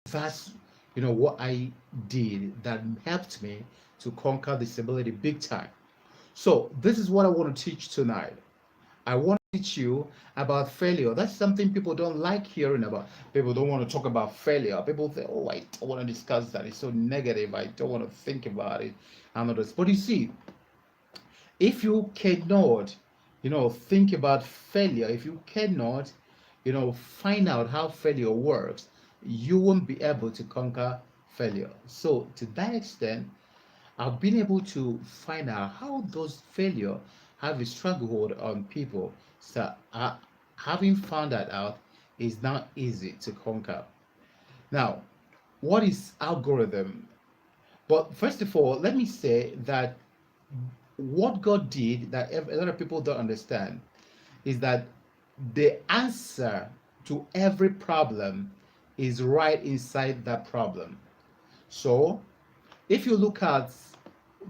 That's what I did that helped me to conquer disability big time. So this is what I want to teach tonight. I want to teach you about failure. That's something people don't like hearing about. People don't want to talk about failure. People say, "Oh, I don't want to discuss that. It's so negative. I don't want to think about it." And others. But you see, if you cannot, think about failure, if you cannot, find out how failure works, you won't be able to conquer failure. So to that extent, I've been able to find out how those failure have a stranglehold on people. So having found that out is not easy to conquer. Now, what is algorithm? But first of all, let me say that what God did that a lot of people don't understand is that the answer to every problem is right inside that problem. So if you look at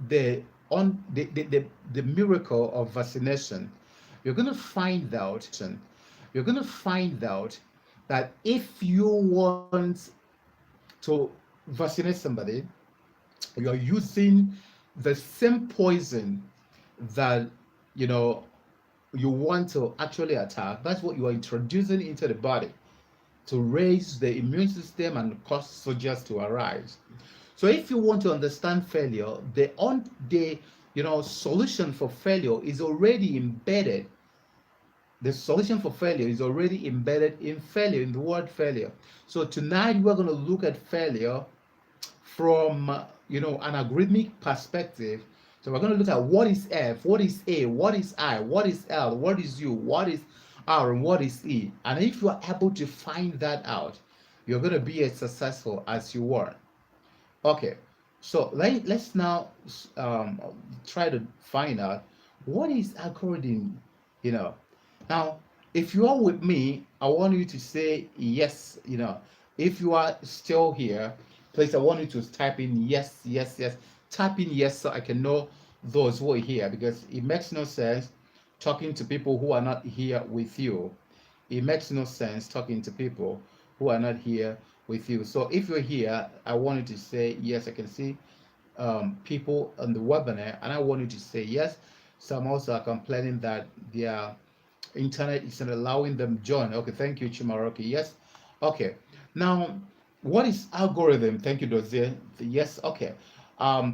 the on the miracle of vaccination, you're going to find out you're going to find out that if you want to vaccinate somebody, you're using the same poison that you know you want to actually attack. That's what you are introducing into the body to raise the immune system and cause soldiers to arise. So if you want to understand failure, the solution for failure is already embedded. The solution for failure is already embedded in failure, in the word failure. So tonight we're going to look at failure from an algorithmic perspective. So we're going to look at what is F, what is A, what is I, what is L, what is U, what is R, and what is E. And if you are able to find that out, you're going to be as successful as you were. Okay, so let's now um, try to find out what is algorithm. You know, now if you are with me, I want you to say yes. If you are still here, please, I want you to type in yes, yes, yes. Type in yes so I can know those who are here because it makes no sense talking to people who are not here with you. It makes no sense talking to people who are not here with you. So if you're here, I want you to say yes. I can see people on the webinar, and I want you to say yes. Some also are complaining that their internet is not allowing them join. Okay, thank you, Chimaroki. Yes. Okay. Now, what is algorithm? Thank you, Dozie. Yes. Okay.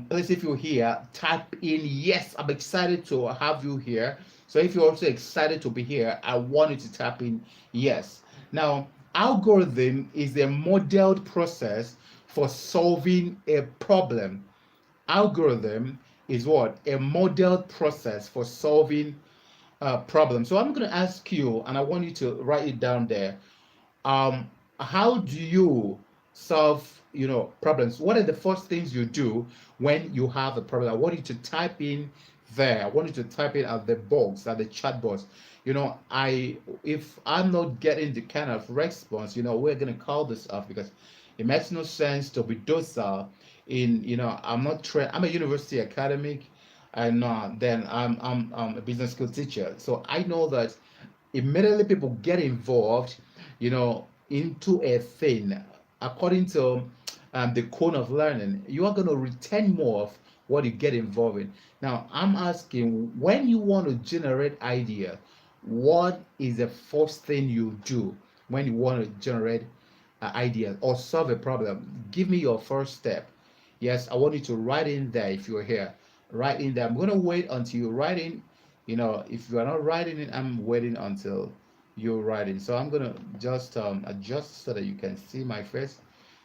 Please, if you're here, type in yes. I'm excited to have you here. So if you're also excited to be here, I want you to type in yes. Now, algorithm is a modeled process for solving a problem. Algorithm is what? A modeled process for solving problem. So I'm going to ask you, and I want you to write it down there. How do you solve, problems? What are the first things you do when you have a problem? I want you to type in there. I want you to type it at the box, at the chat box. If I'm not getting the kind of response, we're gonna call this off because it makes no sense to be docile. I'm not trained. I'm a university academic, and then I'm a business school teacher. So I know that immediately people get involved, into a thing, according to the cone of learning, you are going to retain more of what you get involved in. Now, I'm asking, when you want to generate idea, what is the first thing you do when you want to generate ideas or solve a problem? Give me your first step. Yes, I want you to write in there if you're here. Write in there. I'm going to wait until you write in. If you are not writing it, I'm waiting until you're writing. So I'm going to just adjust so that you can see my face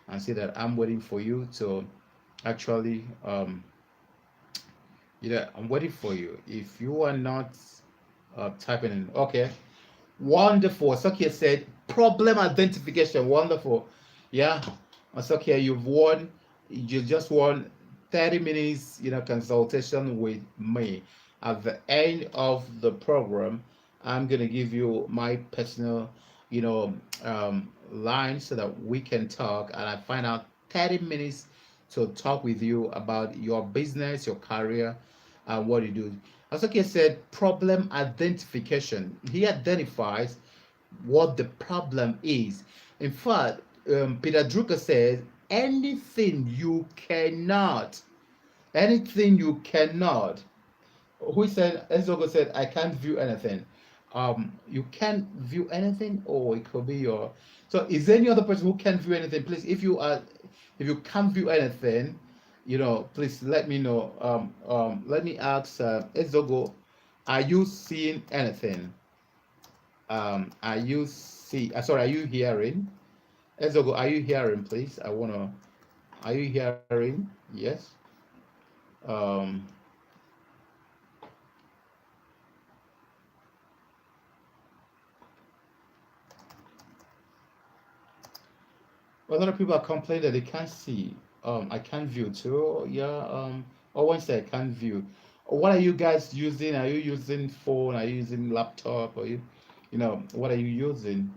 and see that I'm waiting for you to actually, I'm waiting for you. If you are not typing in, okay. Wonderful. Sokia said problem identification. Wonderful. Yeah. Sokia, you've won. You just won 30 minutes, consultation with me. At the end of the program, I'm gonna give you my personal, line so that we can talk and I find out 30 minutes to talk with you about your business, your career, and what you do. As okay said, problem identification. He identifies what the problem is. In fact, Peter Drucker says, anything you cannot. Who said? Ezogo said, I can't view anything. You can't view anything, or it could be your. So, is there any other person who can't view anything? Please, if you can't view anything, please let me know. Let me ask Ezogo, are you seeing anything? Are you see? Sorry, are you hearing? Ezogo, are you hearing? Please, I wanna. Are you hearing? Yes. Um, a lot of people are complaining that they can't see. I can't view too. Yeah. Owen said I can't view. What are you guys using? Are you using phone? Are you using laptop? What are you using?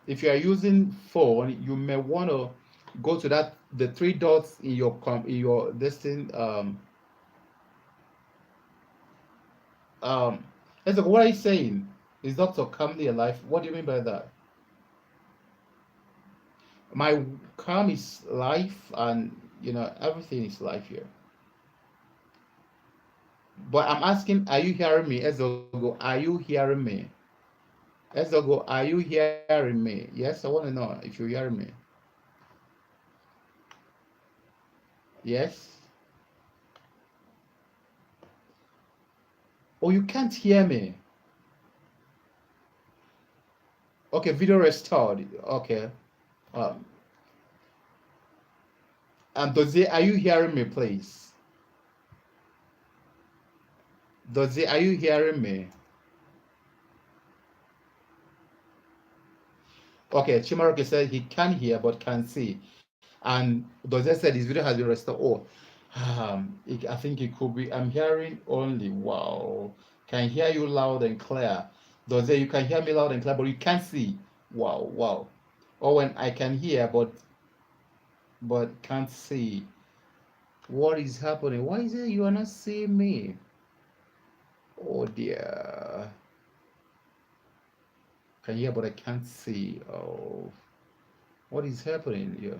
If you are using phone, you may want to go to that the three dots in your this thing. Um. It's like, what are you saying? Is Dr. Kamli alive? What do you mean by that? My calm is life, and everything is life here. But I'm asking, are you hearing me? Ezogo, are you hearing me? Ezogo, are you hearing me? Yes, I want to know if you're hearing me. Yes. Oh, you can't hear me. Okay, video restored. Okay. Um, and Dozie, are you hearing me, please? Dozie, are you hearing me? Okay, Chimaroke said he can hear but can see. And Dozie said his video has been restored. Oh, I think it could be. I'm hearing only. Wow. Can hear you loud and clear. Dozie, you can hear me loud and clear, but you can't see. Wow, wow. Or when I can hear but can't see. What is happening? Why is it you are not seeing me? Oh dear. Can hear but I can't see. Oh, what is happening here?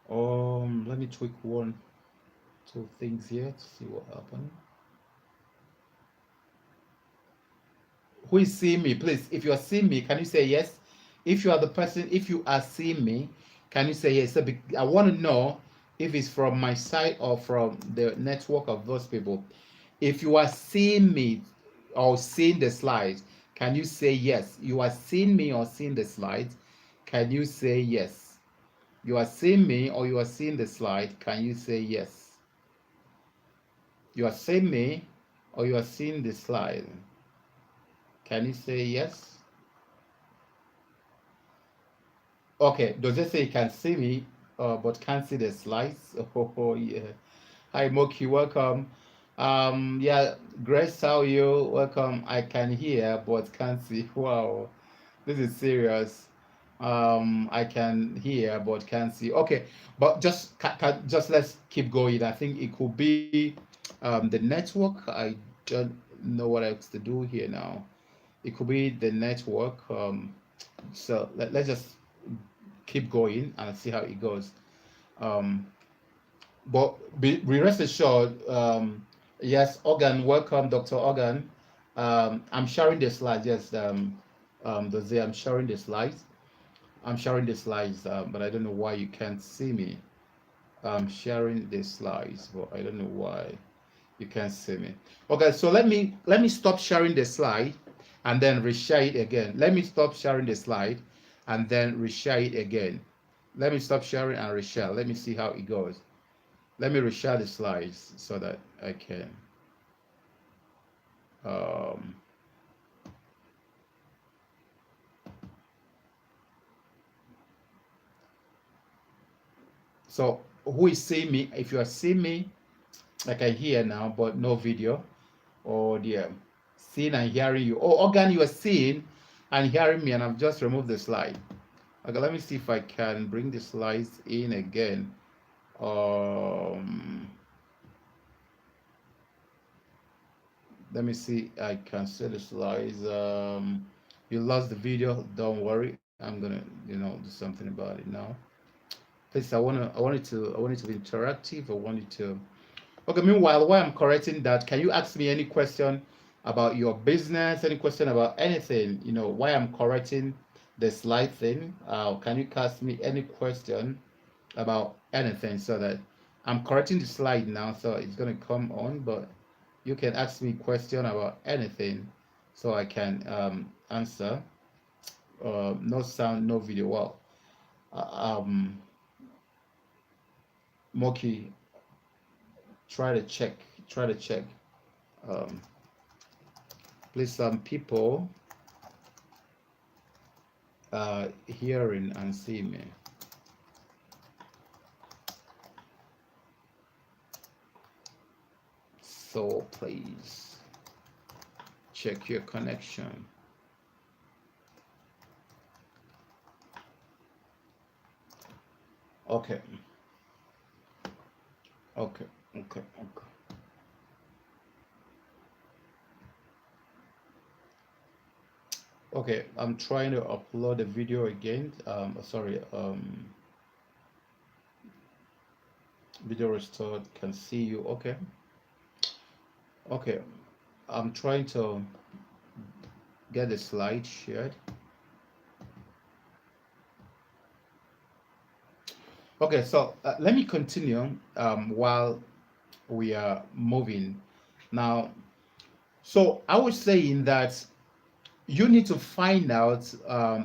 Let me tweak one, two things here to see what happened. Who is seeing me? Please, if you are seeing me, can you say yes? If you are the person, if you are seeing me, can you say yes? So I want to know if it's from my side or from the network of those people. If you are seeing me or seeing the slides, can you say yes? You are seeing me or seeing the slides? Can you say yes? You are seeing me or you are seeing the slide? Can you say yes? You are seeing me or you are seeing the slide? Can you say yes? Okay, does it say you can see me, but can't see the slides? Oh, yeah. Hi, Moki, welcome. Yeah, Grace, how are you? Welcome. I can hear, but can't see. Wow, this is serious. I can hear, but can't see. Okay, but just let's keep going. I think it could be the network. I don't know what else to do here now. It could be the network. So let's just keep going and see how it goes. Um, but be rest assured, yes, Organ, welcome, Dr. Organ. I'm sharing the slides. Yes, I'm sharing the slides. I'm sharing the slides, but I don't know why you can't see me. I'm sharing the slides, but I don't know why you can't see me. Okay, so let me stop sharing the slide and then reshare it again. Let me stop sharing the slide and then reshare it again. Let me stop sharing and reshare. Let me see how it goes. Let me reshare the slides so that I can. Um, so who is seeing me? If you are seeing me, like I hear now, but no video, or the seeing and hearing you. Oh, Organ, you are seeing and hearing me, and I've just removed the slide. Okay, let me see if I can bring the slides in again. Um, Let me see. I can see the slides. You lost the video. Don't worry. I'm gonna, do something about it now. Please, I want it to be interactive. I want it to. Okay. Meanwhile, while I'm correcting that, can you ask me any question about your business? Any question about anything? Why I'm correcting the slide thing? Can you ask me any question about anything so that I'm correcting the slide now, so it's gonna come on, but you can ask me question about anything so I can answer. No sound, no video. Well, um, Moki, try to check. Try to check. Um, Please, some people hearing and see me. So please check your connection. Okay. Okay. Okay. Okay. Okay. I'm trying to upload the video again. Sorry. Video restored. Can see you. Okay. Okay. I'm trying to get the slide shared. Okay, so let me continue while we are moving. Now, so I was saying that you need to find out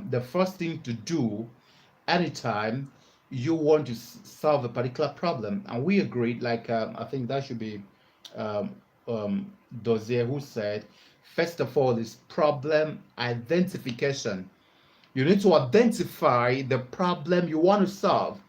the first thing to do anytime you want to solve a particular problem. And we agreed, like, I think that should be um, Dozier who said, first of all, is problem identification. You need to identify the problem you want to solve.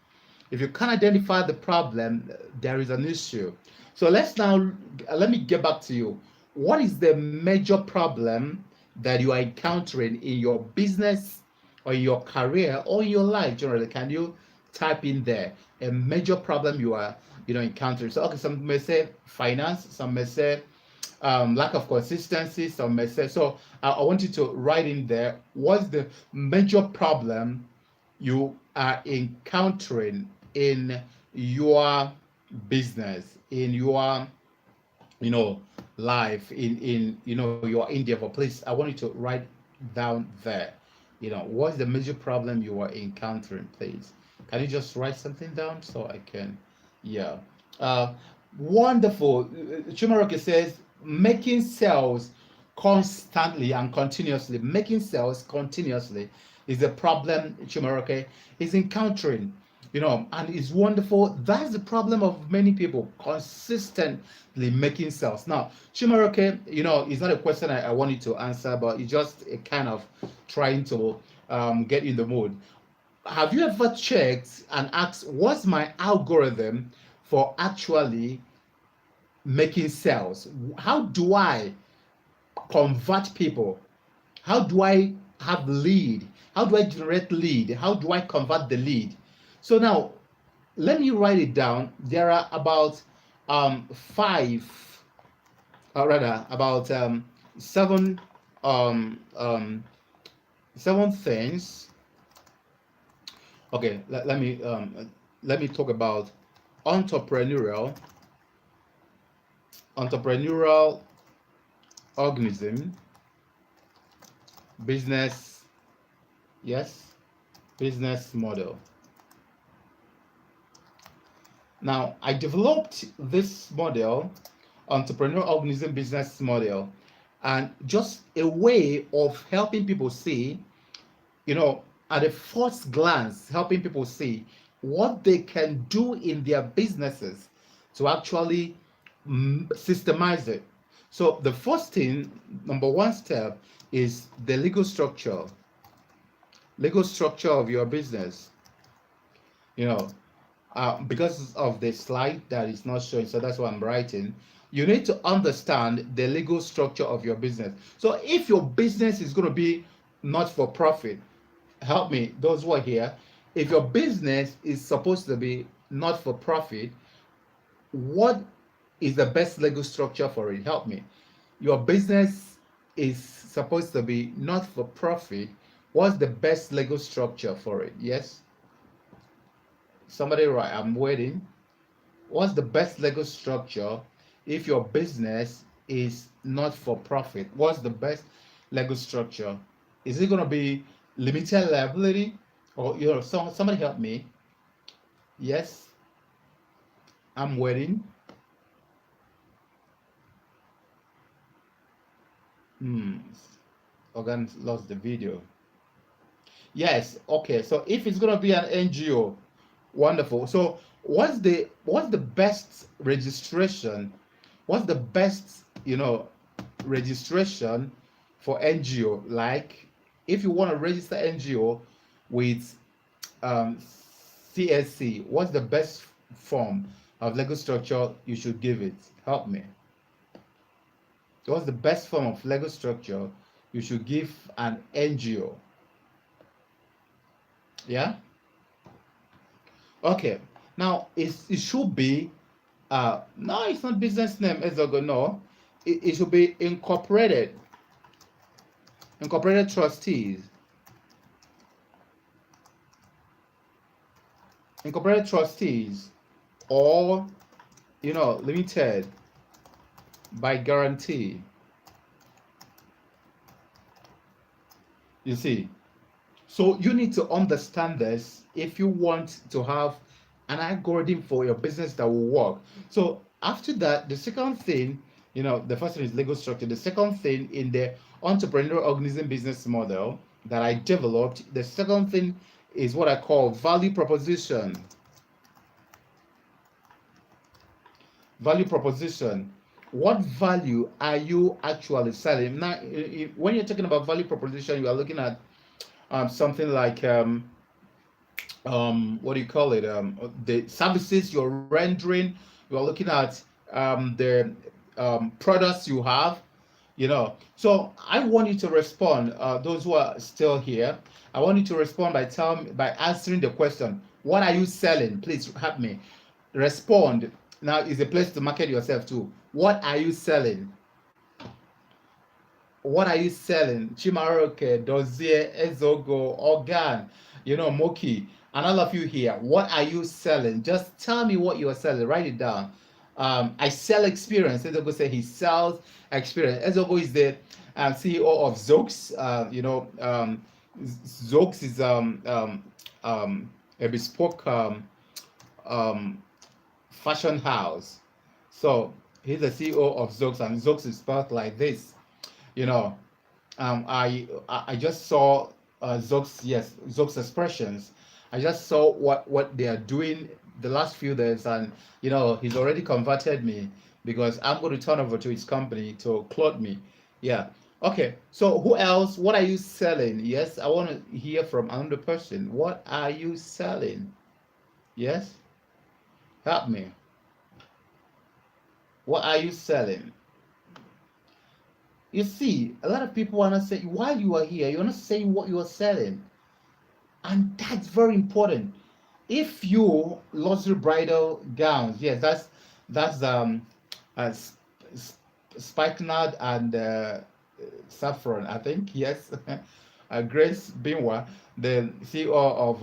If you can't identify the problem, there is an issue. So let me get back to you. What is the major problem that you are encountering in your business or in your career or in your life generally? Can you type in there a major problem you are encountering? So okay, some may say finance, some may say lack of consistency, some may say. So I want you to write in there what's the major problem you are encountering in your business, in your life, in your endeavor. Please, I want you to write down there, what's the major problem you are encountering. Please, can you just write something down so I can? Yeah. uh Wonderful. Chimaroke says making sales constantly and continuously, making sales continuously is a problem Chimaroke is encountering, and it's wonderful. That's the problem of many people, consistently making sales. Now, Chimaroke, it's not a question I want you to answer, but it's just a kind of trying to get in the mood. Have you ever checked and asked, what's my algorithm for actually making sales? How do I convert people? How do I have lead? How do I generate lead? How do I convert the lead? So now let me write it down. There are about five, or rather about seven um, um, seven things. Okay, let me talk about entrepreneurial entrepreneurial organism, business, yes, business model. Now, I developed this model, entrepreneurial organism business model, and just a way of helping people see, at a first glance, helping people see what they can do in their businesses to actually systemize it. So the first thing, number one step, is the legal structure of your business. You know, because of the slide that is not showing, so that's what I'm writing. You need to understand the legal structure of your business. So if your business is going to be not for profit, help me, those who are here. If your business is supposed to be not for profit, what is the best legal structure for it? Help me. Your business is supposed to be not for profit. What's the best Lego structure for it? Yes. Somebody right. I'm waiting. What's the best Lego structure if your business is not for profit? What's the best Lego structure? Is it going to be limited liability, or somebody help me? Yes, I'm waiting. Hmm. Organ lost the video. Yes. Okay. So if it's going to be an NGO, wonderful. So what's the best registration? What's the best registration for NGO? Like if you want to register NGO with CSC, what's the best form of Lego structure you should give it? Help me. What's the best form of Lego structure you should give an NGO? Yeah. Okay. Now it should be no, it's not business name Ezogo. No, it should be incorporated trustees, or limited by guarantee. You see, so you need to understand this if you want to have an algorithm for your business that will work. So after that, the second thing, the first thing is Lego structure. The second thing in the entrepreneurial organism business model that I developed, the second thing is what I call value proposition. Value proposition. What value are you actually selling? Now, when you're talking about value proposition, you are looking at something like what do you call it? The services you're rendering. You're looking at the products you have. So I want you to respond. Those who are still here, I want you to respond by answering the question. What are you selling? Please help me. Respond. Now is a place to market yourself too. What are you selling? What are you selling? Chimaroke, Dozie, Ezogo, Organ, Moki, and all of you here. What are you selling? Just tell me what you are selling. Write it down. I sell experience. Ezogo said he sells experience. Ezogo is the CEO of Zox. Zox is a bespoke fashion house. So he's the CEO of Zox, and Zox is spelled like this. I just saw Zox, yes, Zox expressions. I just saw what they are doing the last few days, and he's already converted me because I'm going to turn over to his company to clothe me. Yeah. Okay. So who else? What are you selling? Yes, I want to hear from another person. What are you selling? Yes. Help me. What are you selling? You see, a lot of people want to say, while you are here, you're not saying what you are selling. And that's very important. If you luxury bridal gowns, yes, that's uh, spikenard and saffron, I think, yes. Grace Binwa, the CEO of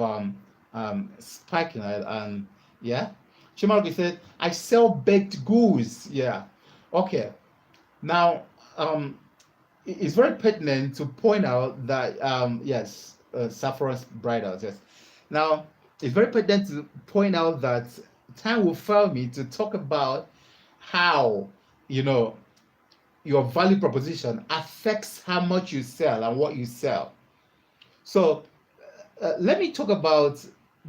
spikenard, and yeah. Chimaruki said, I sell baked goods. Yeah. Okay. Now, it's very pertinent to point out that yes, saffron bridals. Yes. Now, it's very pertinent to point out that time will fail me to talk about how your value proposition affects how much you sell and what you sell. So let me talk about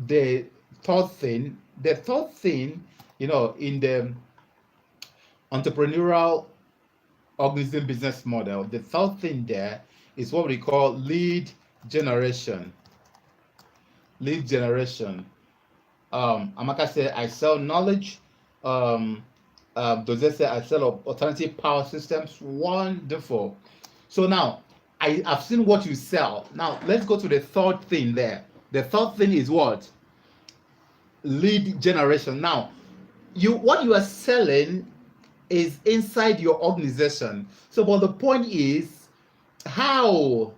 the third thing. The third thing, in the entrepreneurial organism business model, the third thing there is what we call lead generation. Lead generation. Amaka said, I sell knowledge. Doze said, I sell alternative power systems. Wonderful. So now, I've seen what you sell. Now, let's go to the third thing there. The third thing is what? Lead generation. Now, what you are selling is inside your organization. So, but the point is, how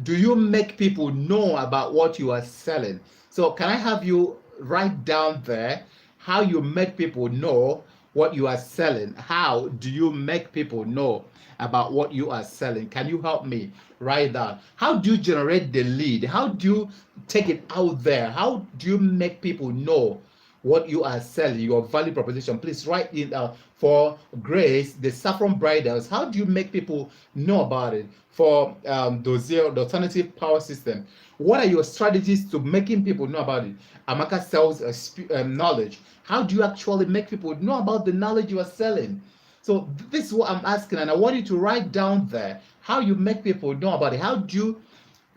do you make people know about what you are selling? So can I have you write down there how you make people know what you are selling? How do you make people know about what you are selling? Can you help me write that? How do you generate the lead? How do you take it out there? How do you make people know what you are selling, your value proposition? Please write it down. For Grace, the saffron bridals, how do you make people know about it? For Dozier, the alternative power system, what are your strategies to making people know about it? Amaka sells knowledge. How do you actually make people know about the knowledge you are selling? So this is what I'm asking, and I want you to write down there how you make people know about it. How do you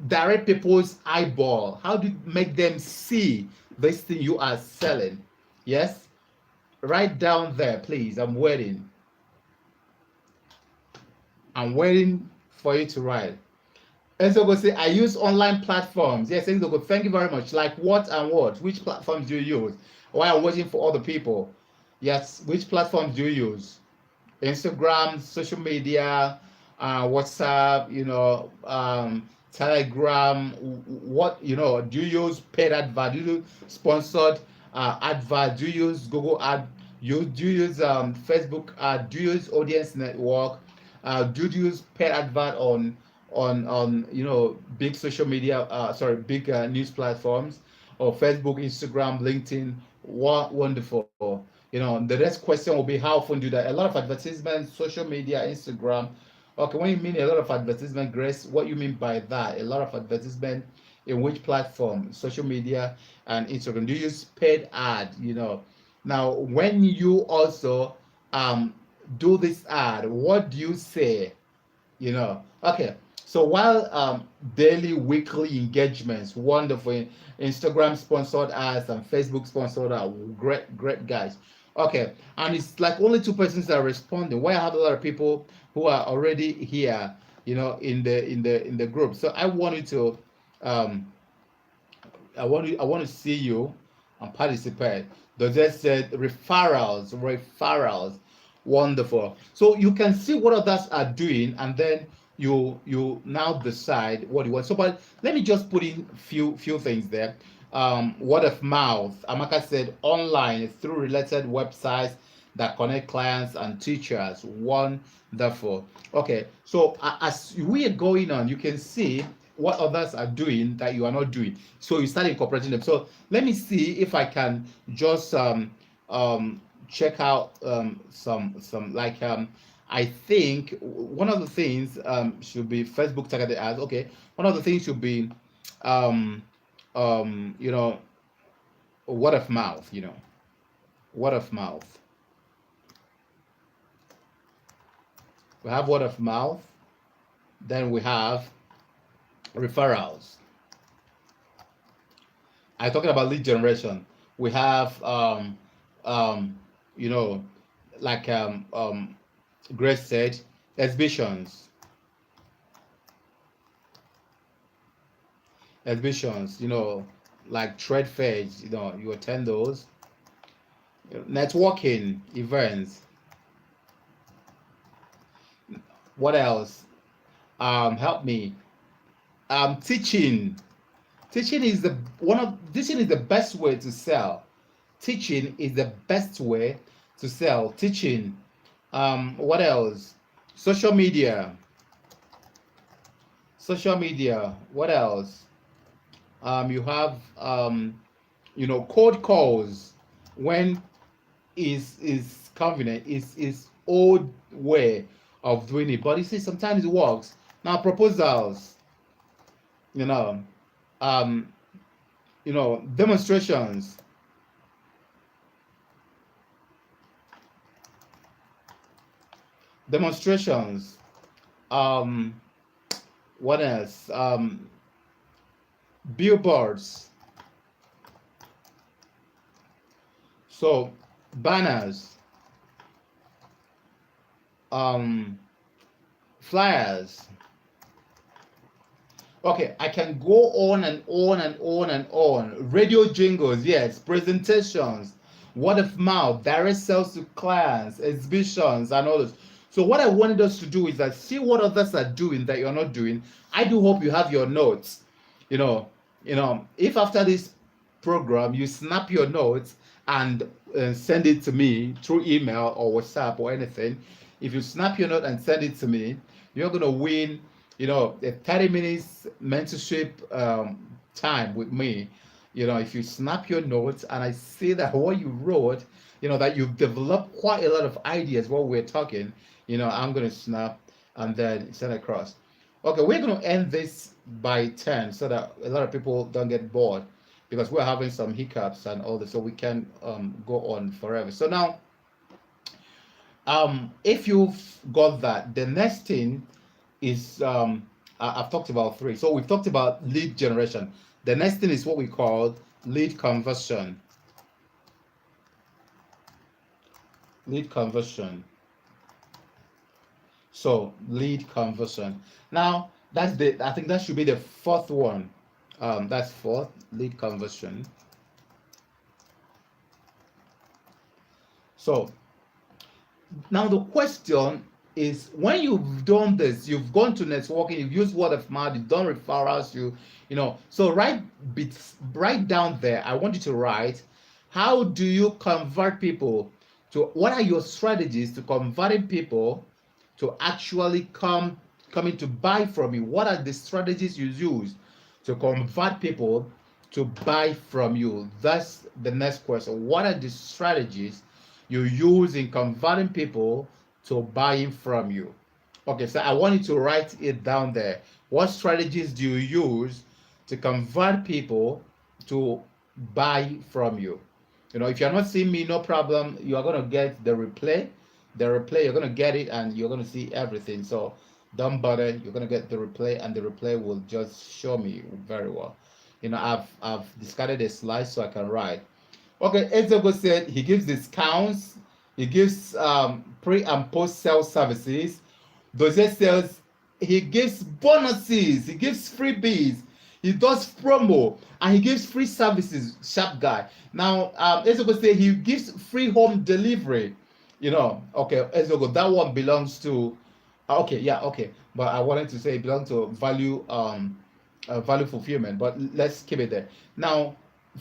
direct people's eyeball? How do you make them see this thing you are selling? Yes, write down there, please. I'm waiting. I'm waiting for you to write. Enzo go say, I use online platforms. Yes, Enzo go, thank you very much. Like what and what? Which platforms do you use? While I'm waiting for other people. Yes, which platforms do you use? Instagram, social media, WhatsApp, Telegram. What, do you use paid advert? Do you use sponsored advert? Do you use Google ad? Do you use Facebook ad? Do you use audience network? Do you use paid advert on big social media, big news platforms, or Facebook, Instagram, LinkedIn? Wonderful. The next question will be, how often do that? A lot of advertisements, social media, Instagram. Okay, when you mean a lot of advertisement, Grace, what you mean by that? A lot of advertisement in which platform? Social media and Instagram. Do you use paid ad? Now when you also do this ad, what do you say? Okay. So while daily, weekly engagements, wonderful. Instagram sponsored ads and Facebook sponsored ads, great guys. Okay, and it's like only two persons that are responding. Why I have a lot of people who are already here, in the group. So I want you to, um, I want to see you and participate. The just said referrals, wonderful. So you can see what others are doing, and then you now decide what you want. So, but let me just put in few things there. Word of mouth. Amaka said online through related websites that connect clients and teachers. Wonderful. Okay, so as we are going on, you can see what others are doing that you are not doing. So you start incorporating them. So let me see if I can just check out some like I think one of the things should be Facebook targeted ads. Okay, one of the things should be um, you know, word of mouth. Word of mouth. We have word of mouth. Then we have referrals. I'm talking about lead generation. We have um, you know, like Grace said, exhibitions. Exhibitions, like trade fairs, you attend those. Networking events. What else? Help me. Teaching. Teaching is the best way to sell. Teaching is the best way to sell. Teaching. What else? Social media. Social media. What else? You have cold calls when is convenient. Is old way of doing it, but you see sometimes it works. Now proposals, you know, um, demonstrations. Demonstrations. Um, what else? Billboards. So banners, flyers. Okay, I can go on and on and on and on. Radio jingles, yes, presentations, word of mouth, direct sales to clients, exhibitions, and all this. So what I wanted us to do is that see what others are doing that you're not doing. I do hope you have your notes. You know, if after this program you snap your notes and send it to me through email or WhatsApp or anything, if you snap your note and send it to me, you're gonna win. A 30 minutes mentorship time with me. If you snap your notes and I see that what you wrote, that you've developed quite a lot of ideas while we're talking, I'm going to snap and then send across. Okay, we're going to end this by 10 so that a lot of people don't get bored because we're having some hiccups and all this, so we can go on forever. So now, if you've got that, the next thing is I've talked about three. So we've talked about lead generation. The next thing is what we call lead conversion. Lead conversion. So lead conversion. Now I think that should be the fourth one. That's fourth, lead conversion. So now the question is, when you've done this, you've gone to networking, you've used word of mouth, you've done referrals, so write down there. I want you to write, how do you convert people to, what are your strategies to converting people to actually coming to buy from you? What are the strategies you use to convert people to buy from you? That's the next question. What are the strategies you use in converting people to buying from you? Okay, so I want you to write it down there. What strategies do you use to convert people to buy from you? If you're not seeing me, no problem. You are going to get the replay. You're going to get it and you're going to see everything. So don't bother. You're going to get the replay and the replay will just show me very well. I've discarded a slide so I can write. Okay, Ezogo said he gives discounts. He gives pre and post sale services. Dozie says he gives bonuses. He gives freebies. He does promo and he gives free services. Sharp guy. Now, Ezogo said he gives free home delivery. Okay, Ezogo, that one belongs to. Okay, yeah, okay. But I wanted to say it belongs to value fulfillment. But let's keep it there. Now,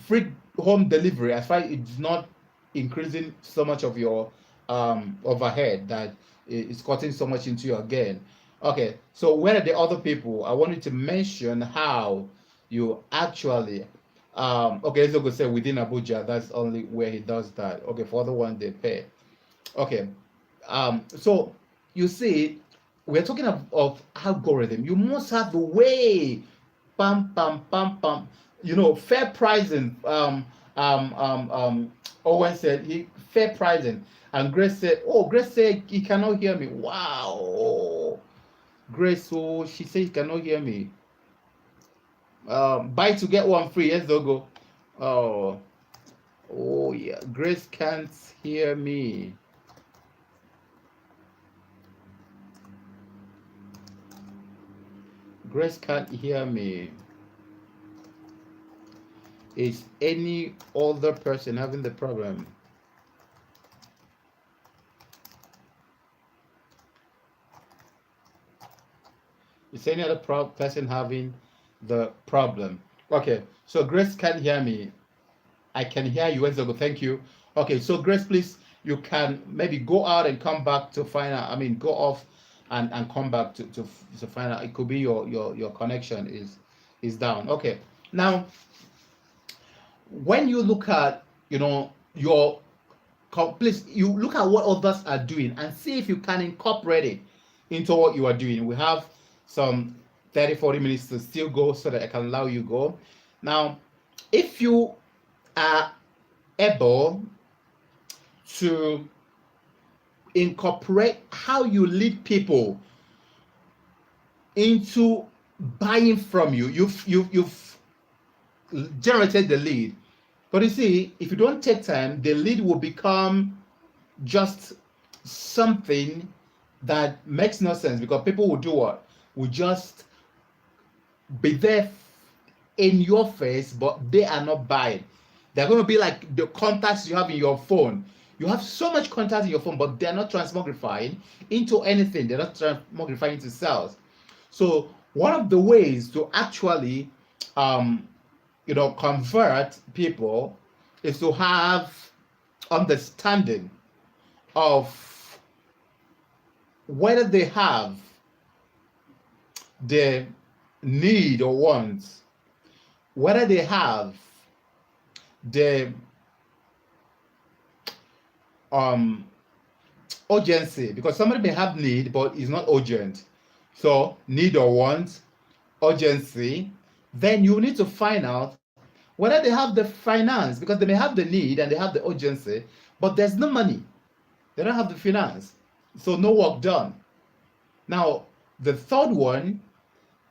free home delivery, as far as it's not increasing so much of your overhead that it's cutting so much into your gain. Okay, so where are the other people? I want you to mention how you actually okay, Ezogo say within Abuja, that's only where he does that. Okay, for the one they pay. Okay, so you see, we're talking of algorithm. You must have the way, pam pam pam pam. Fair pricing. Owen said fair pricing, and Grace said he cannot hear me. Wow, Grace, so she said he cannot hear me. Buy to get one free. Yes, Dogo. Oh yeah, Grace can't hear me. Grace can't hear me. Is any other person having the problem? Is any other person having the problem? Okay, so Grace can't hear me. I can hear you, Ezogo. Thank you. Okay, so Grace, please, you can maybe go out and come back to find out. I mean, go off and come back to find out. It could be your connection is down. Okay, now when you look at your please, you look at what others are doing and see if you can incorporate it into what you are doing. We have some 30-40 minutes to still go so that I can allow you go. Now, if you are able to incorporate how you lead people into buying from you, you've generated the lead. But you see, if you don't take time, the lead will become just something that makes no sense, because people will do what? Will just be there in your face, but they are not buying. They're going to be like the contacts you have in your phone. You have so much contact in your phone, but they're not transmogrifying into anything. They're not transmogrifying into cells. So one of the ways to actually, um, convert people is to have understanding of whether they have the need or wants, whether they have the urgency, because somebody may have need but it's not urgent. So need or want, urgency, then you need to find out whether they have the finance, because they may have the need and they have the urgency, but there's no money. They don't have the finance, so no work done. Now, the third one,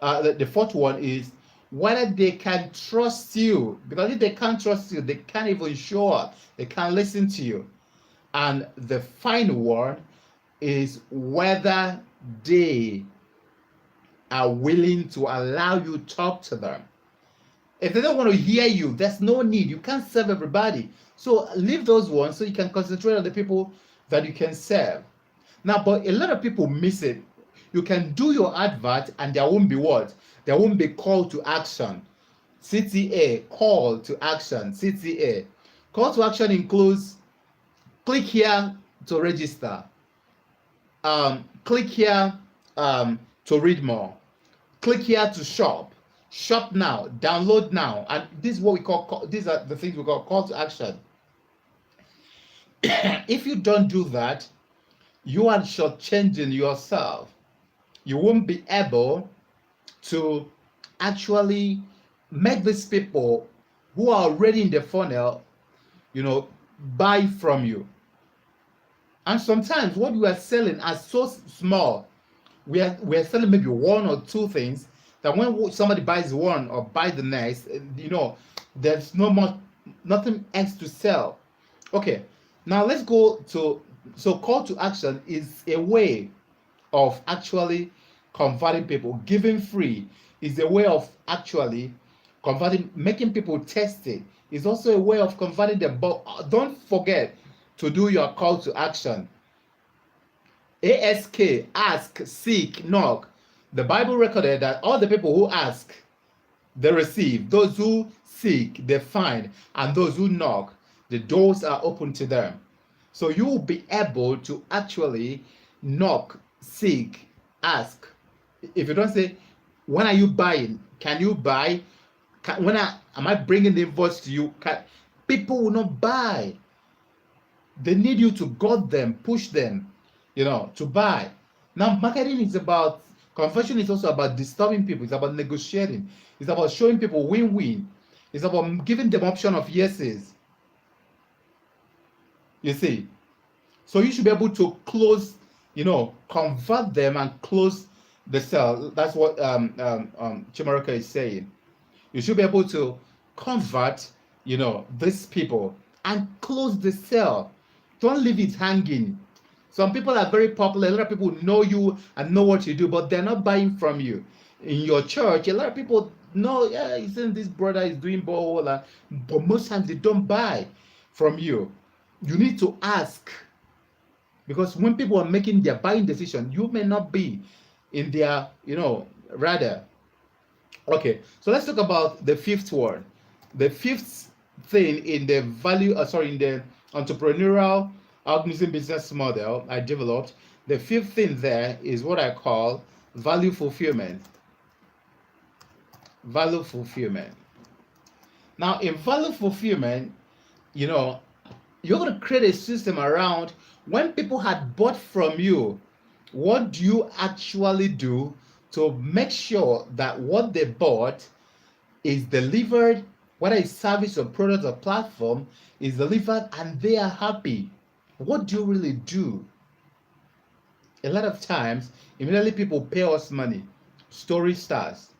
the fourth one is whether they can trust you, because if they can't trust you, they can't even show up, they can't listen to you. And the final one is whether they are willing to allow you to talk to them. If they don't want to hear you, there's no need. You can't serve everybody. So leave those ones so you can concentrate on the people that you can serve. Now, but a lot of people miss it. You can do your advert and there won't be what? There won't be call to action. CTA, call to action, CTA. Call to action includes click here to register. Click here to read more. Click here to shop. Shop now. Download now. And this is what we call, these are the things we call call to action. If you don't do that, you are shortchanging yourself. You won't be able to actually make these people who are already in the funnel, buy from you. And sometimes what we are selling are so small. We are selling maybe one or two things that when somebody buys one or buys the next, there's nothing else to sell. Okay, now let's go to, so call to action is a way of actually converting people. Giving free is a way of actually converting, making people test it. Is also a way of converting them. But don't forget to do your call to action. ASK, ask, seek, knock. The Bible recorded that all the people who ask, they receive. Those who seek, they find. And those who knock, the doors are open to them. So you will be able to actually knock, seek, ask. If you don't say, when are you buying? Can you buy? Am I bringing the invoice to you? People will not buy. They need you to guide them, push them, to buy. Now, marketing is about, conversion is also about disturbing people. It's about negotiating. It's about showing people win-win. It's about giving them option of yeses. You see? So you should be able to close, convert them and close the sale. That's what Chimaraka is saying. You should be able to convert, these people and close the sale. Don't leave it hanging. Some people are very popular. A lot of people know you and know what you do, but they're not buying from you. In your church, a lot of people know, yeah, isn't this brother is doing borehole, but most times they don't buy from you. You need to ask, because when people are making their buying decision, you may not be in their, radar. Okay, so let's talk about the fifth one. The fifth thing in the in the entrepreneurial organism business model I developed, the fifth thing there is what I call value fulfillment. Value fulfillment. Now, in value fulfillment, you're going to create a system around when people had bought from you, what do you actually do to make sure that what they bought is delivered, whether it's service or product or platform, is delivered and they are happy? What do you really do? A lot of times, immediately people pay us money. Story starts.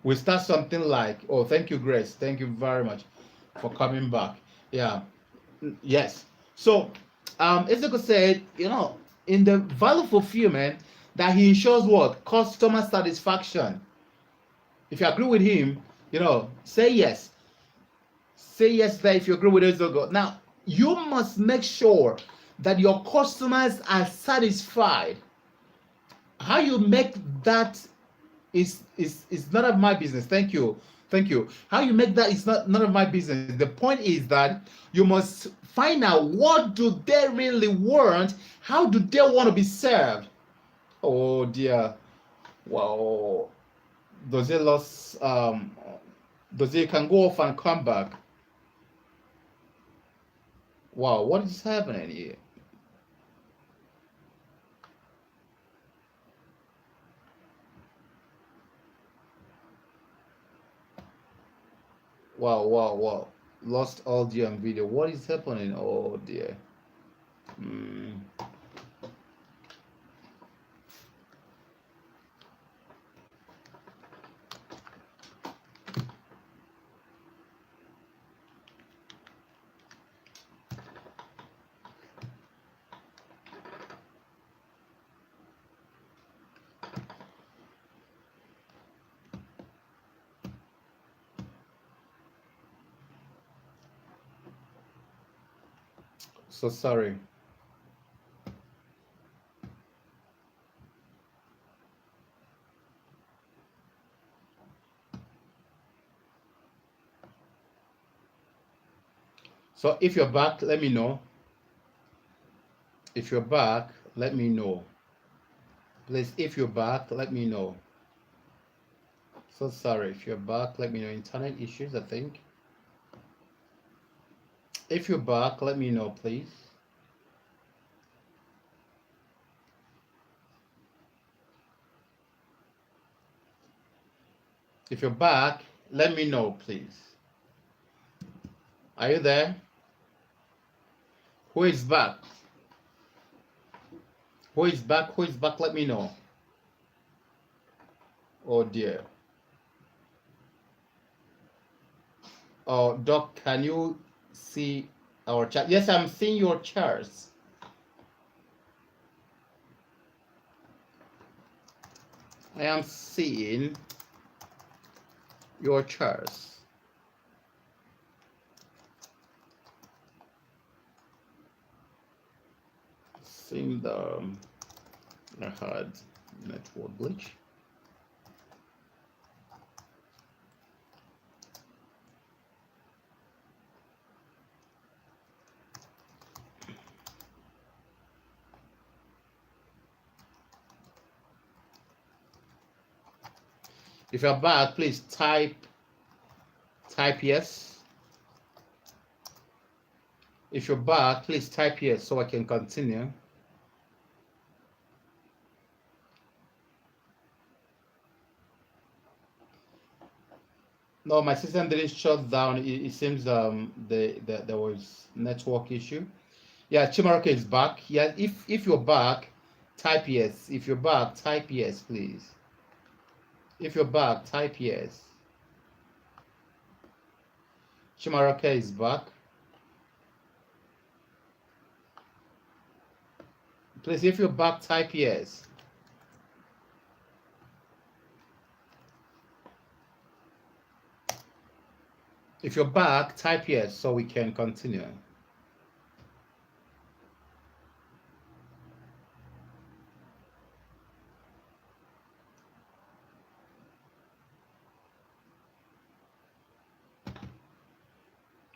We start something like, oh, thank you, Grace. Thank you very much for coming back. Yeah. Yes. So, Ezeko said, in the value fulfillment, that he ensures what? Customer satisfaction. If you agree with him, say yes. Say yes there if you agree with Ezeko. Now, you must make sure that your customers are satisfied. How you make that is none of my business. Thank you. Thank you. How you make that is not none of my business. The point is that you must find out what do they really want, how do they want to be served. Oh dear. Wow. Does it lost does it can go off and come back? Wow, what is happening here? Wow, wow, wow. Lost audio and video. What is happening? Oh dear. Hmm. So sorry. So if you're back, let me know. If you're back, let me know. Please, if you're back, let me know. So sorry. If you're back, let me know. Internet issues, I think. If you're back, let me know, please. If you're back, let me know, please. Are you there? Who is back? Who is back? Who is back? Let me know. Oh dear. Oh, Doc, can you see our chat? Yes, I'm seeing your charts. I am seeing your charts. Seemed I had network glitch. If you're back, please type yes. If you're back, please type yes so I can continue. No, my system didn't shut down. It seems there was network issue. Yeah, Chimaroke is back. Yeah, if you're back, type yes. If you're back, type yes, please. If you're back, type yes. Chimaroke is back. Please, if you're back, type yes. If you're back, type yes so we can continue.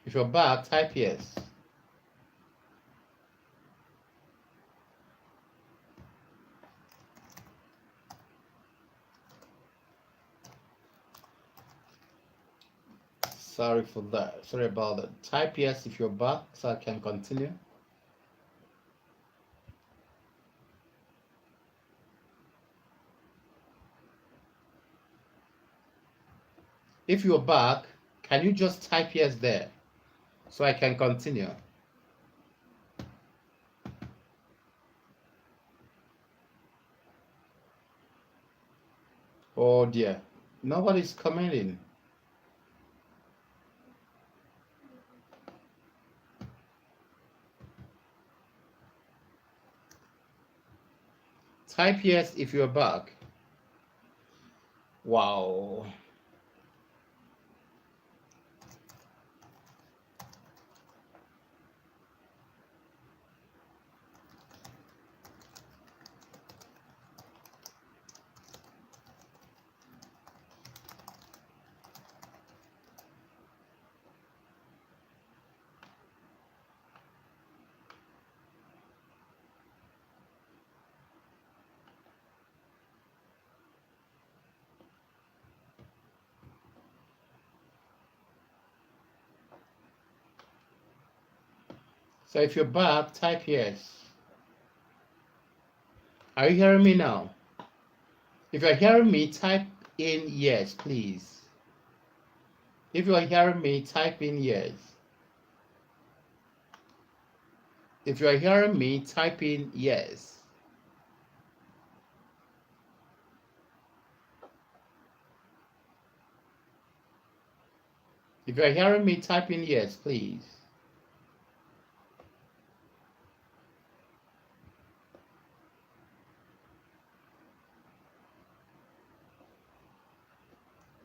If you're back, type yes. Sorry for that. Sorry about that. Type yes if you're back so I can continue. If you're back, can you just type yes there so I can continue? Oh dear, nobody's commenting. Type yes if you're back. Wow. So if you're back, type yes. Are you hearing me now? If you're hearing me, type in yes, please. If you are hearing me, type in yes. If you are hearing me, type in yes. If you are hearing me, type in yes, please.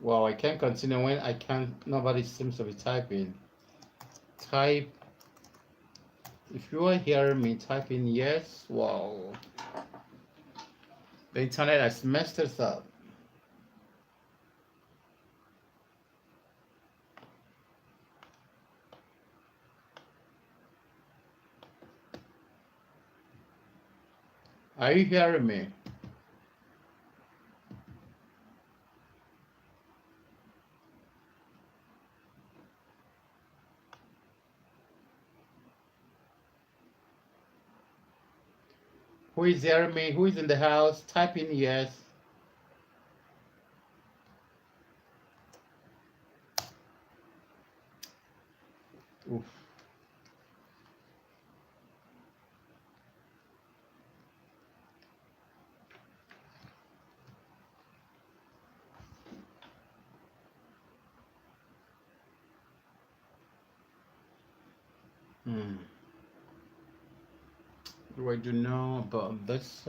Well, I can't continue when I can't. Nobody seems to be typing. Type. If you are hearing me, type in yes. Wow. The internet has messed us up. Are you hearing me? Who is hearing me? Who is in the house? Type in yes. Oof. Hmm. What do I do now about this?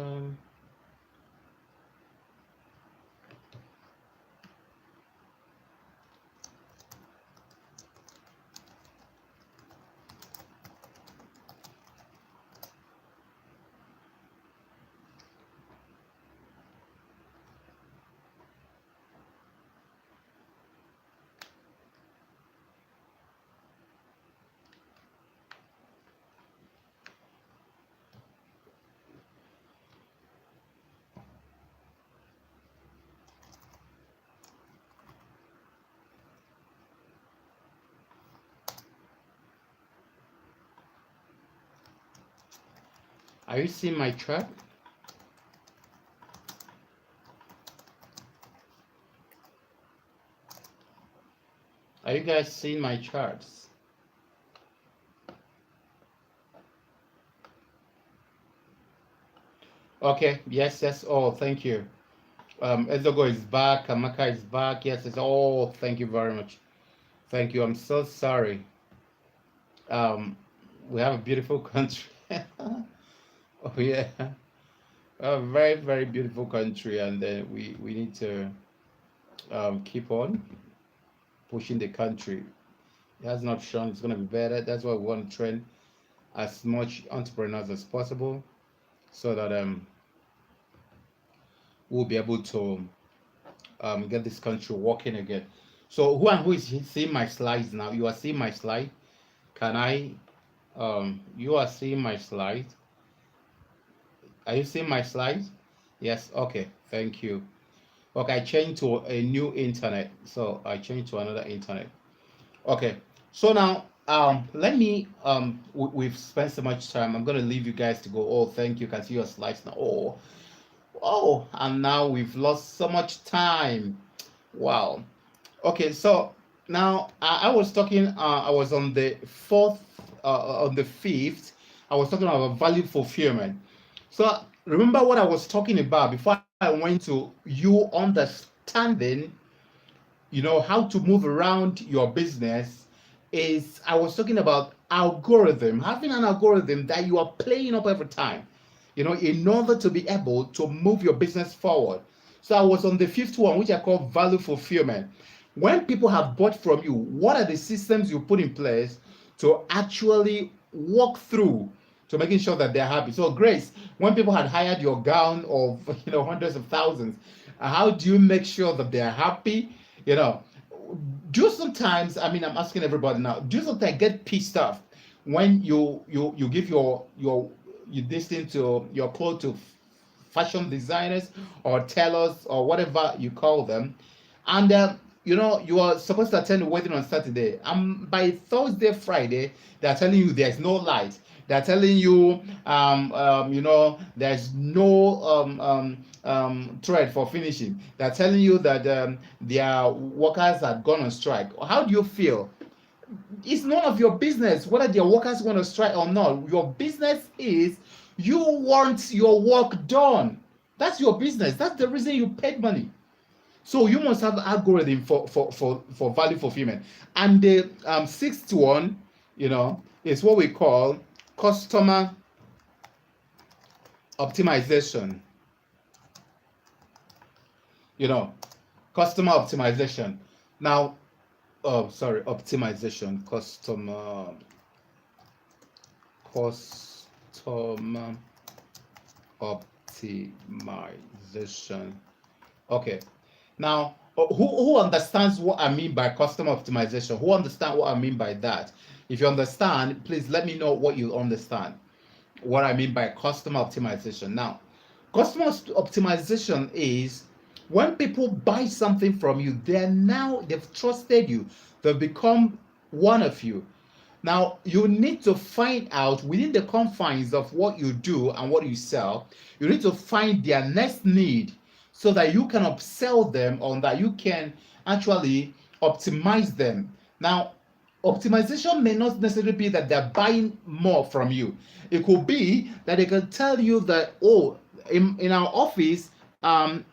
Are you seeing my chart? Are you guys seeing my charts? Okay. Yes. Yes. Oh, thank you. Ezogo is back. Amaka is back. Yes. It's all. Thank you very much. Thank you. I'm so sorry. Um, we have a beautiful country. Oh yeah, a very very beautiful country, and then we need to keep on pushing the country. It has not shown it's going to be better. That's why we want to train as much entrepreneurs as possible, so that we'll be able to get this country working again. So who is seeing my slides now? You are seeing my slide. Can I? You are seeing my slide. Are you seeing my slides? Yes. Okay. Thank you. Okay, I changed to a new internet. So I changed to another internet. Okay. So now let me we've spent so much time. I'm gonna leave you guys to go. Oh, thank you. Can see your slides now. And now we've lost so much time. Wow. Okay, so now I was talking I was on the fourth on the fifth, I was talking about value fulfillment. So remember what I was talking about before I went to you understanding, how to move around your business. Is I was talking about algorithm, having an algorithm that you are playing up every time, in order to be able to move your business forward. So I was on the fifth one, which I call value fulfillment. When people have bought from you, what are the systems you put in place to actually walk through to making sure that they're happy? So Grace, when people had hired your gown of hundreds of thousands, how do you make sure that they're happy? You know, do sometimes, I mean, I'm asking everybody now, do sometimes get pissed off when you give your this thing to your clothes to fashion designers or tailors or whatever you call them, and you are supposed to attend the wedding on Saturday, and by Thursday, Friday, they are telling you there's no light. They are telling you, there's no thread for finishing. They are telling you that their workers had gone on strike. How do you feel? It's none of your business whether their workers want to strike or not. Your business is you want your work done. That's your business. That's the reason you paid money. So you must have an algorithm for value fulfillment. And the sixth one, is what we call customer optimization. Customer optimization. Now, optimization, customer optimization. Okay. Now, who understands what I mean by customer optimization? Who understand what I mean by that? If you understand, please let me know what you understand, what I mean by customer optimization. Now, customer optimization is when people buy something from you, they've trusted you, they've become one of you. Now, you need to find out within the confines of what you do and what you sell, you need to find their next need so that you can upsell them, or that you can actually optimize them. Now, optimization may not necessarily be that they're buying more from you. It could be that they can tell you that, in our office,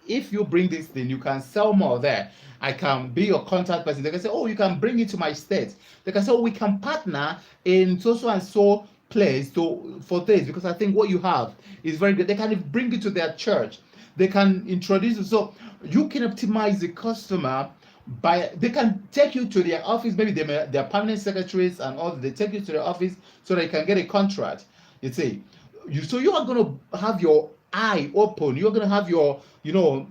if you bring this thing, you can sell more there. I can be your contact person. They can say, you can bring it to my state. They can say, we can partner in so and so place for this, because I think what you have is very good. They can bring it to their church. They can introduce you. So you can optimize the customer they can take you to their office. Maybe they're permanent secretaries and all. They take you to their office so they can get a contract. You see, so you are going to have your eye open. You're going to have your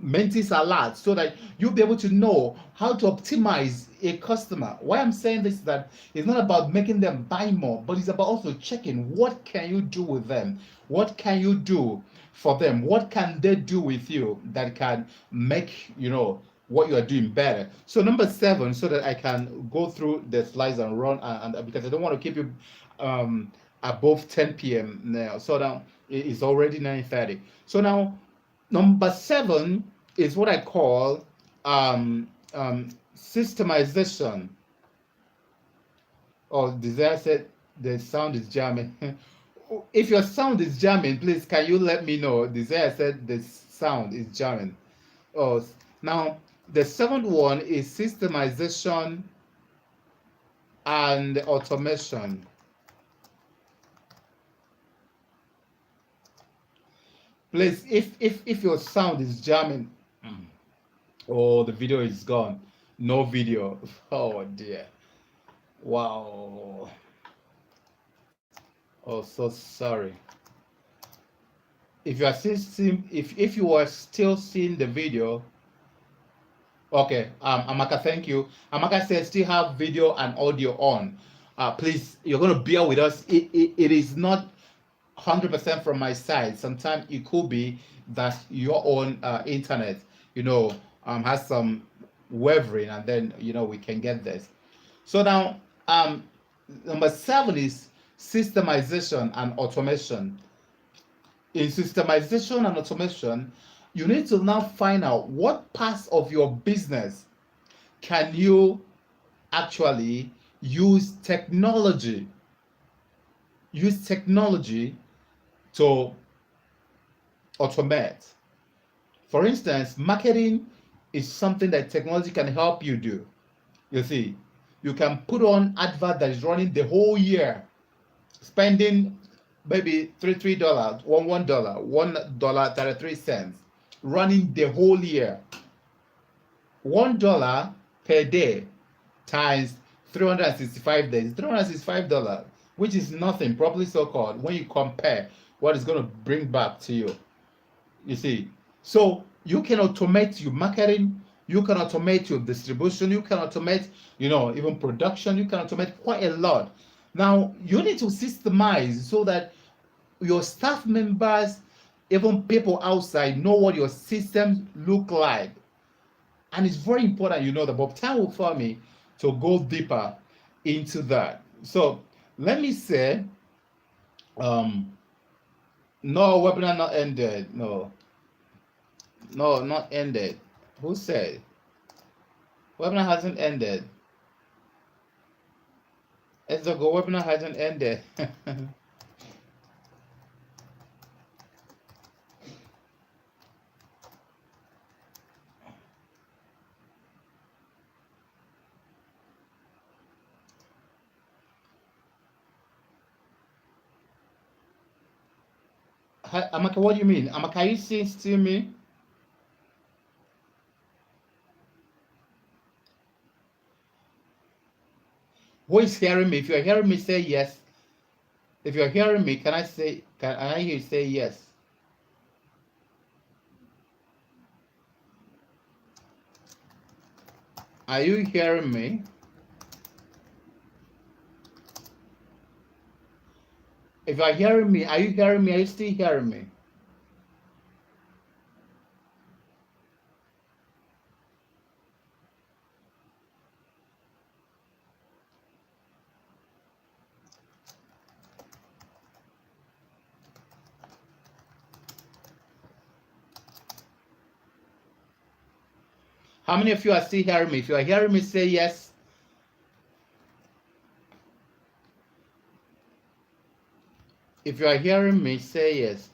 mentis alert, so that you'll be able to know how to optimize a customer. Why I'm saying this is that it's not about making them buy more, but it's about also checking what can you do with them, what can you do for them, what can they do with you that can make what you are doing better. So number 7, so that I can go through the slides and run, and because I don't want to keep you above 10 p.m. now. So now it's already 9:30. So now number 7 is what I call systemization. Desire said the sound is jamming. If your sound is jamming, please can you let me know? Desire said the sound is jamming. Now the 7th one is systemization and automation. Please, if your sound is jamming, the video is gone. No video. Oh dear. Wow. So sorry. If you are if you are still seeing the video, okay. Amaka, thank you. Amaka says still have video and audio on. Please, you're gonna bear with us. It is not 100% from my side. Sometimes it could be that your own internet, has some wavering, and then we can get this. So now, number 7 is systemization and automation. In systemization and automation, you need to now find out what parts of your business can you actually use technology to automate. For instance, marketing is something that technology can help you do. You see, you can put on advert that is running the whole year, spending maybe $3, $1.33, running the whole year. $1 per day times 365 days, $365, which is nothing, properly so called, when you compare what it's going to bring back to you. You see, so you can automate your marketing, you can automate your distribution, you can automate, even production, you can automate quite a lot. Now, you need to systemize so that your staff members, even people outside, know what your systems look like. And it's very important you know that, but time will for me to go deeper into that. So let me say, um, no, webinar not ended. No, no, not ended. Who said? Webinar hasn't ended. It's the go webinar hasn't ended. Hi, Amaka, what do you mean? Amaka, you see still me? Who is hearing me? If you're hearing me, say yes. If you're hearing me, can I hear you say yes? Are you hearing me? If you're hearing me, are you hearing me? Are you still hearing me? How many of you are still hearing me? If you are hearing me, say yes. If you are hearing me, say yes.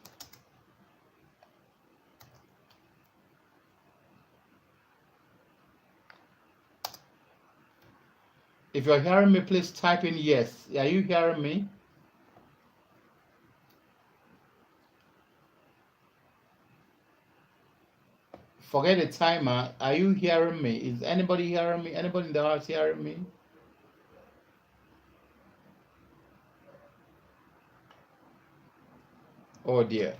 If you're hearing me, please type in yes. Are you hearing me? Forget the timer. Are you hearing me? Is anybody hearing me? Anybody in the house hearing me? Oh dear.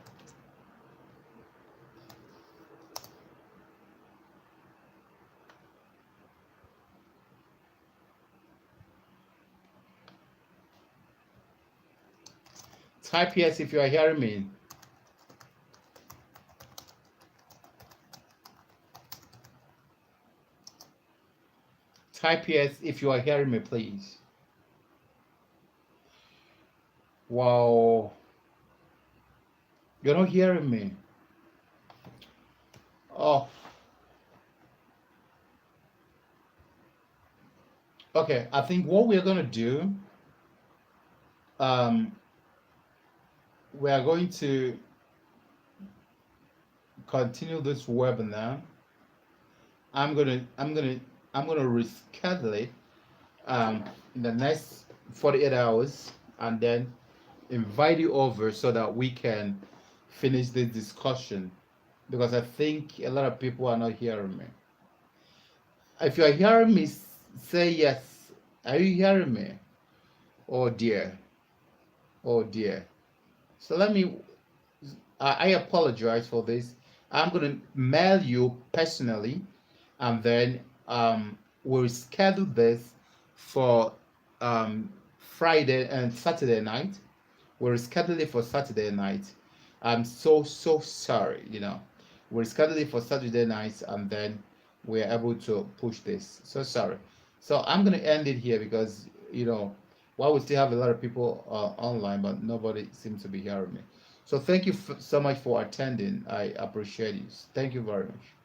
Type yes if you are hearing me. Type yes if you are hearing me, please. Wow. You're not hearing me. Oh, okay. I think what we're going to do, um, we are going to continue this webinar. I'm gonna, I'm gonna, I'm gonna reschedule it in the next 48 hours, and then invite you over so that we can finish this discussion, because I think a lot of people are not hearing me. If you are hearing me, say yes. Are you hearing me? Oh dear. Oh dear. So let me, I apologize for this. I'm going to mail you personally, and then we'll schedule this for Friday and Saturday night. We'll schedule it for Saturday night. I'm so sorry, you know. We'll schedule it for Saturday night, and then we're able to push this. So sorry. So I'm gonna end it here because you know, while we still have a lot of people online, but nobody seems to be hearing me. So thank you so much for attending. I appreciate it. Thank you very much.